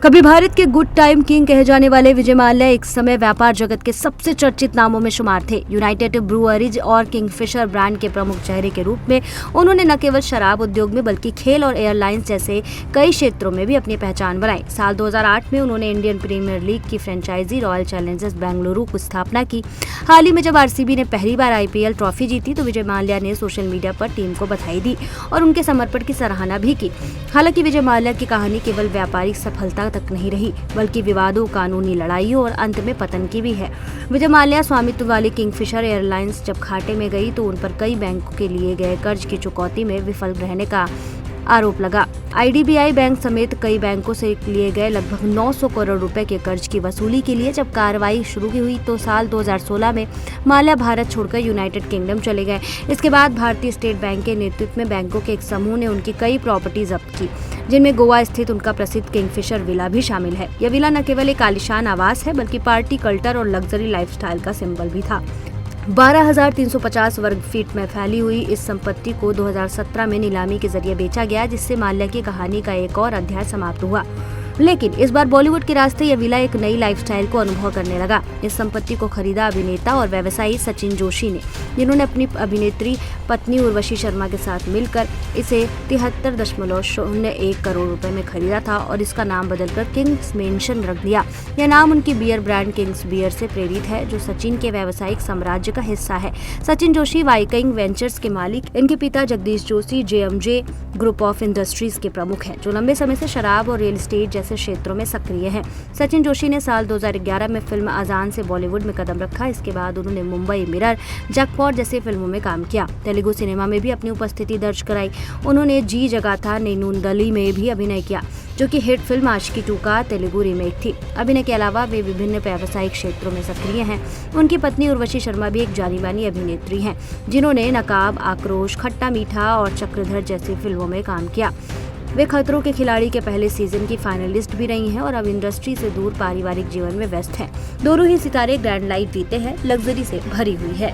कभी भारत के good time king कहे जाने वाले विजय माल्या एक समय व्यापार जगत के सबसे चर्चित नामों में शुमार थे। यूनाइटेड ब्रूअरीज और किंगफिशर ब्रांड के प्रमुख चेहरे के रूप में उन्होंने न केवल शराब उद्योग में बल्कि खेल और एयरलाइंस जैसे कई क्षेत्रों में भी अपनी पहचान बनाई। साल 2008 में उन्होंने इंडियन प्रीमियर लीग की फ्रेंचाइजी रॉयल चैलेंजर्स बेंगलुरु की स्थापना की। हाल ही में जब आरसीबी ने पहली बार आईपीएल ट्रॉफी जीती तो विजय माल्या ने सोशल मीडिया पर टीम को बधाई दी और उनके समर्पण की सराहना भी की। हालांकि विजय माल्या की कहानी केवल व्यापारिक सफलता तक नहीं रही बल्कि विवादों, कानूनी लड़ाइयों और अंत में पतन की भी है। विजय माल्या स्वामित्व वाली किंगफिशर एयरलाइंस जब घाटे में गई तो उन पर कई बैंकों के लिए गए कर्ज की चुकौती में विफल रहने का आरोप लगा। आईडीबीआई बैंक समेत कई बैंकों से लिए गए लगभग 900 करोड़ रुपए के कर्ज की वसूली के लिए जब कार्रवाई शुरू हुई तो साल 2016 में माल्या भारत छोड़कर यूनाइटेड किंगडम चले गए। इसके बाद भारतीय स्टेट बैंक के नेतृत्व में बैंकों के एक समूह ने उनकी कई प्रॉपर्टी जब्त की, जिनमें गोवा स्थित उनका प्रसिद्ध किंगफिशर विला भी शामिल है। यह विला न केवल एक आलीशान आवास है बल्कि पार्टी कल्चर और लग्जरी लाइफस्टाइल का सिंबल भी था। 12,350 वर्ग फीट में फैली हुई इस संपत्ति को 2017 में नीलामी के जरिए बेचा गया, जिससे माल्या की कहानी का एक और अध्याय समाप्त हुआ। लेकिन इस बार बॉलीवुड के रास्ते यह विला एक नई लाइफस्टाइल को अनुभव करने लगा। इस संपत्ति को खरीदा अभिनेता और व्यवसायी सचिन जोशी ने, जिन्होंने अपनी अभिनेत्री पत्नी उर्वशी शर्मा के साथ मिलकर इसे 73.01 करोड़ रुपए में खरीदा था और इसका नाम बदलकर किंग्स मेंशन रख दिया। यह नाम उनकी बियर ब्रांड किंग्स बियर से प्रेरित है, जो सचिन के व्यावसायिक साम्राज्य का हिस्सा है। सचिन जोशी वाइकिंग वेंचर्स के मालिक, इनके पिता Jagdish Joshi JMJ group of industries के प्रमुख हैं, जो लंबे समय से शराब और रियल एस्टेट जैसे क्षेत्रों में सक्रिय हैं। सचिन जोशी ने साल 2011 में फिल्म अजान से बॉलीवुड में कदम रखा। इसके बाद उन्होंने मुंबई मिरर, जैकपॉट जैसी फिल्मों में काम किया। तेलुगु सिनेमा में भी अपनी उपस्थिति दर्ज कराई। उन्होंने जी जगाथा नेनुंदली में भी अभिनय किया, जो कि हिट फिल्म आशिकी 2 का तेलुगु रीमेक थी। अभिनय के अलावा वे विभिन्न व्यावसायिक क्षेत्रों में सक्रिय हैं। उनकी पत्नी उर्वशी शर्मा भी एक जानी मानी अभिनेत्री हैं, जिन्होंने नकाब, आक्रोश, खट्टा मीठा और चक्रधर जैसी फिल्मों में काम किया। वे खतरों के खिलाड़ी के पहले सीजन की फाइनलिस्ट भी रही हैं और अब इंडस्ट्री से दूर पारिवारिक जीवन में व्यस्त हैं। दोनों ही सितारे ग्रैंड लाइफ जीते हैं, लग्जरी से भरी हुई है।